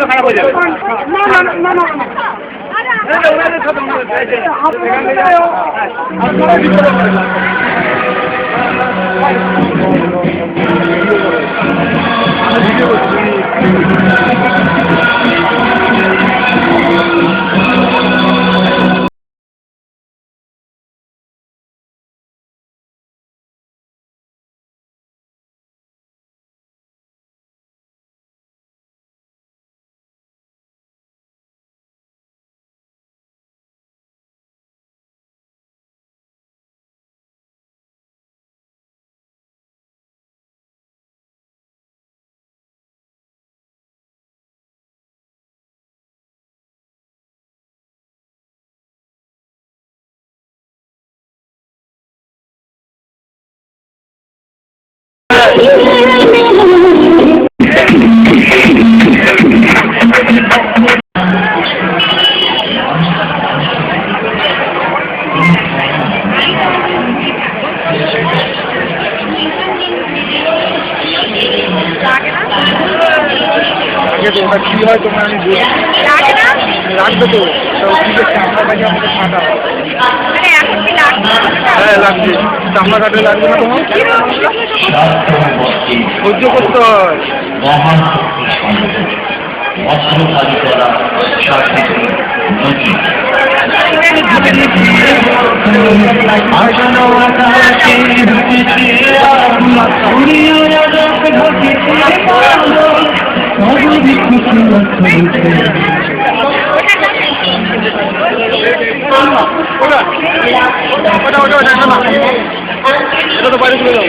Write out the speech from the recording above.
খারাপ হয়ে যাবে। ওটা কি হয় তোমার আমি বলি লাগবে তো চামড়া কাটে আমাকে ফাটা হ্যাঁ লাগবে চামড়া কাটে লাগবে না তোমার সহ্য করতে হয় এটা তো বাইরে চলে যাও